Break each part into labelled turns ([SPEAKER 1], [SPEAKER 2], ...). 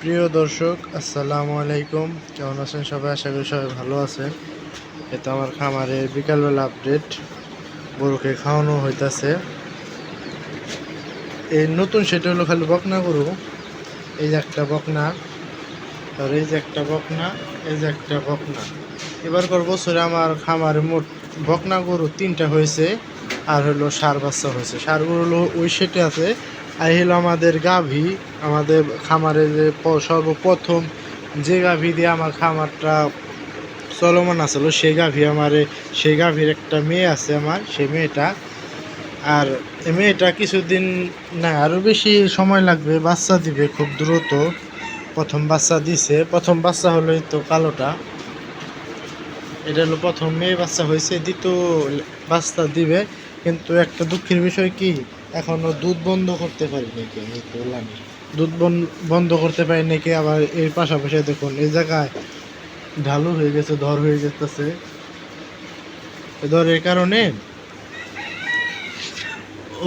[SPEAKER 1] প্রিয় দর্শক, আসসালামু আলাইকুম। কেমন আছেন সবাই? আশা করি সবাই ভালো আছেন। এটা আমার খামারে বিকালবেলা আপডেট। গরুকে খাওয়ানো হইতাছে। এই নতুন সেটা হলো খালি বকনা গরু। এই যে একটা বকনা, আর এই যে একটা বকনা, এই যে একটা বকনা। এবারকার বছরে আমার খামারে মোট বকনা গরু 3টা হয়েছে, আর হলো ষাঁড় বাচ্চা হয়েছে। ষাঁড় গরু হলো ওই সেটে আছে। আর হলো আমাদের গাভী, আমাদের খামারে যে সর্বপ্রথম যে গাভী দিয়ে আমার খামারটা চলমান আসলো, সেই গাভী আমারে, সেই গাভীর একটা মেয়ে আছে আমার, সেই মেয়েটা। আর এই মেয়েটা কিছুদিন না, আরও বেশি সময় লাগবে, বাচ্চা দিবে খুব দ্রুত। প্রথম বাচ্চা দিছে, প্রথম বাচ্চা হলো এই তো কালোটা। এটা হলো প্রথম মেয়ে বাচ্চা হয়েছে, দ্বিতীয় বাচ্চা দিবে। কিন্তু একটা দুঃখের বিষয় কি, এখনো দুধ বন্ধ করতে পারি নাকি, আমি তো বললাম দুধ বন্ধ করতে পারি নাকি। আবার এর পাশাপাশি দেখুন এই জায়গায় ঢালু হয়ে গেছে, ধর হয়ে যেতেছে। ধরের কারণে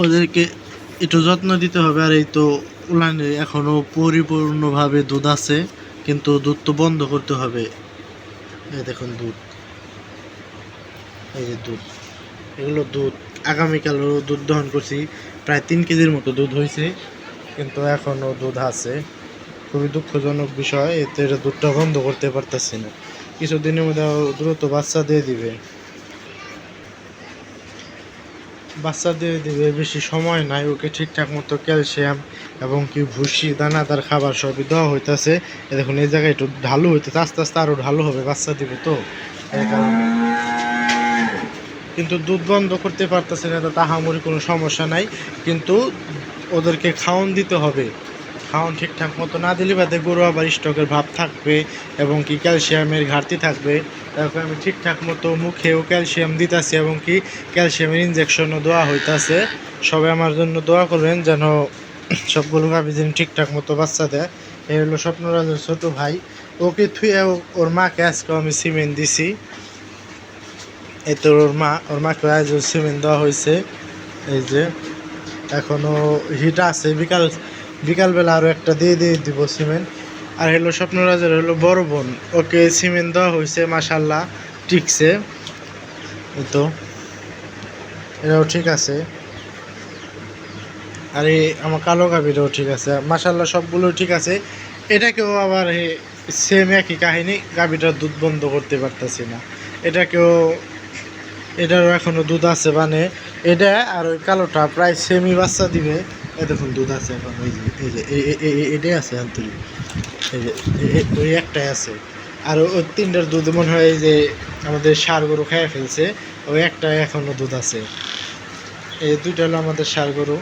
[SPEAKER 1] ওদেরকে একটু যত্ন দিতে হবে। আর এই তো উলানে এখনো পরিপূর্ণভাবে দুধ আছে, কিন্তু দুধ তো বন্ধ করতে হবে। এই দেখুন দুধ, এই যে দুধ, এগুলো দুধ। আগামীকালও দুধ দহন করছি, প্রায় 3 কেজির মতো দুধ হয়েছে, কিন্তু এখনও দুধ আছে। খুবই দুঃখজনক বিষয়, এতে দুধটা বন্ধ করতে পারতেছি না। কিছুদিনের মধ্যে দ্রুত বাচ্চা দিয়ে দিবে, বাচ্চা দিয়ে দিবে, বেশি সময় নাই। ওকে ঠিকঠাক মতো ক্যালসিয়াম এবং কি ভুসি, দানাদার খাবার সবই দেওয়া হইতেছে। দেখুন এই জায়গায় একটু ঢালু হইতেছে, আস্তে আস্তে আরও ঢালু হবে, বাচ্চা দিবে তো এই কারণে। কিন্তু দুধ বন্ধ করতে পারতেছে না, তো তাহামরি কোনো সমস্যা নাই। কিন্তু ওদেরকে খাওয়ান দিতে হবে। খাওয়ান ঠিকঠাক মতো না দিলে বাদে গরু আবার স্টকের ভাব থাকবে এবং কি ক্যালসিয়ামের ঘাটতি থাকবে। তারপরে আমি ঠিকঠাক মতো মুখেও ক্যালসিয়াম দিতেছি এবং কি ক্যালসিয়ামের ইনজেকশনও দেওয়া হইতাছে। সবাই আমার জন্য দোয়া করবেন যেন সবগুলো গাভী যেন ঠিকঠাক মতো বাচ্চা দেয়। এই হলো স্বপ্নরাজের ছোট ভাই। ওকে থুয়ে ওর মাকে আজকে আমি সিমেন্ট দিছি। এই তো ওর মাকে আজ সিমেন্ট দেওয়া হয়েছে। এই যে এখনও হিট আছে, বিকালবেলা আরও একটা দিয়ে দিব সিমেন্ট। আর হলো স্বপ্নরাজের হলো বড় বোন, ওকে সিমেন্ট দেওয়া হয়েছে, মাশাল্লাহ ঠিকছে। এই তো এটাও ঠিক আছে। আর এই আমার কালো গাভীটাও ঠিক আছে, মাশাল্লাহ সবগুলো ঠিক আছে। এটাকেও আবার সেম একই কাহিনী, গাভীটার দুধ বন্ধ করতে পারতেছি না। এটারও এখনও দুধ আছে, মানে এটা আর ওই কালোটা প্রায় সেমই বাচ্চা দিবে। এ দেখুন দুধ আছে এখন, এটাই আছে আন্তরিক, এই যে ওই একটাই আছে। আর ওই 3টার দুধ মনে হয় এই যে আমাদের ষাঁড় গরু খেয়ে ফেলছে, ওই একটাই এখনও দুধ আছে। এই 2টা হলো আমাদের ষাঁড় গরু,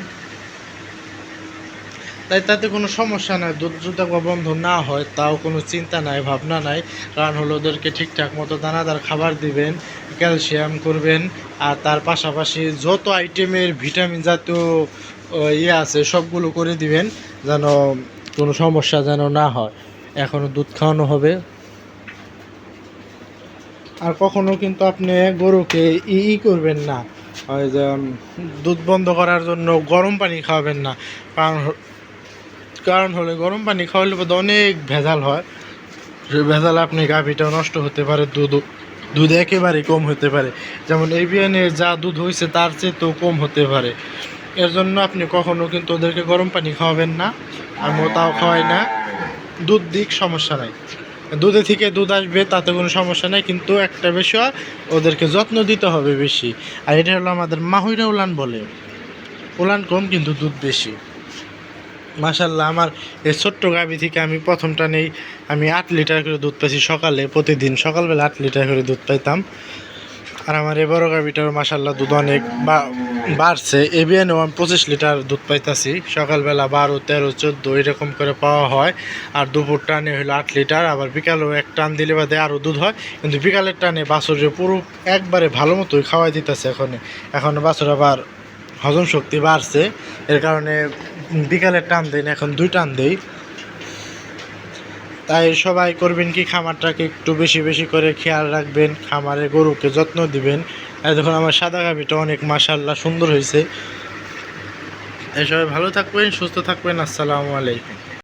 [SPEAKER 1] তাই তাতে কোনো সমস্যা নাই। দুধ যদি বন্ধ না হয় তাও কোনো চিন্তা নাই, ভাবনা নাই। কারণ হলো ওদেরকে ঠিকঠাক মতো দানাদার খাবার দিবেন, ক্যালসিয়াম করবেন, আর তার পাশাপাশি যত আইটেমের ভিটামিন জাতীয় আছে সবগুলো করে দিবেন, যেন কোনো সমস্যা যেন না হয়। এখনও দুধ খাওয়ানো হবে। আর কখনো কিন্তু আপনি গরুকে করবেন না, ওই যে দুধ বন্ধ করার জন্য গরম পানি খাওয়াবেন না। কারণ কারণ হলে গরম পানি খাওয়ালে বোধ অনেক ভেজাল হয়। সেই ভেজাল আপনি গাভীটাও নষ্ট হতে পারে, দুধ একেবারেই কম হতে পারে। যেমন এভিয়ানের যা দুধ হয়েছে তার চেয়ে তো কম হতে পারে। এর জন্য আপনি কখনো কিন্তু ওদেরকে গরম পানি খাওয়াবেন না। আমিও তাও খাওয়াই না। দুধ দিক সমস্যা নাই, দুধে থেকে দুধ আসবে, তাতে কোনো সমস্যা নেই। কিন্তু একটা বিষয়, ওদেরকে যত্ন দিতে হবে বেশি। আর এটা হলো আমাদের মাহুইরা উলান বলে, উলান কম কিন্তু দুধ বেশি। মাশাল্লাহ আমার এই ছোট্ট গাভী থেকে আমি প্রথমটা নেই, আমি 8 লিটার করে দুধ পাইছি সকালে, প্রতিদিন সকালবেলা 8 লিটার করে দুধ পাইতাম। আর আমার এই বড় গাভীটার মাশাল্লাহ দুধ অনেক বাড়ছে। এবিএনও আমি 25 লিটার দুধ পাইতাছি সকালবেলা, 12, 13, 14 এরকম করে পাওয়া হয়। আর দুপুর টানে হলো 8 লিটার, আবার বিকালেও এক টান দিলে বাদে আরও দুধ হয়। কিন্তু বিকালের টানে বাছুরের পুরো একবারে ভালো মতোই খাওয়াই দিতেছে। এখন বাছুর আবার হজম শক্তি বাড়ছে, এর কারণে বিকালের টান দেয় না, এখন 2 টান দেই। তাই সবাই করবেন কি, খামারটাকে একটু বেশি বেশি করে খেয়াল রাখবেন, খামারে গরুকে যত্ন দিবেন। আর দেখুন আমার সাদা গাভীটা অনেক মাশাল্লাহ সুন্দর হয়েছে। এই সবাই ভালো থাকবেন, সুস্থ থাকবেন। আসসালামু আলাইকুম।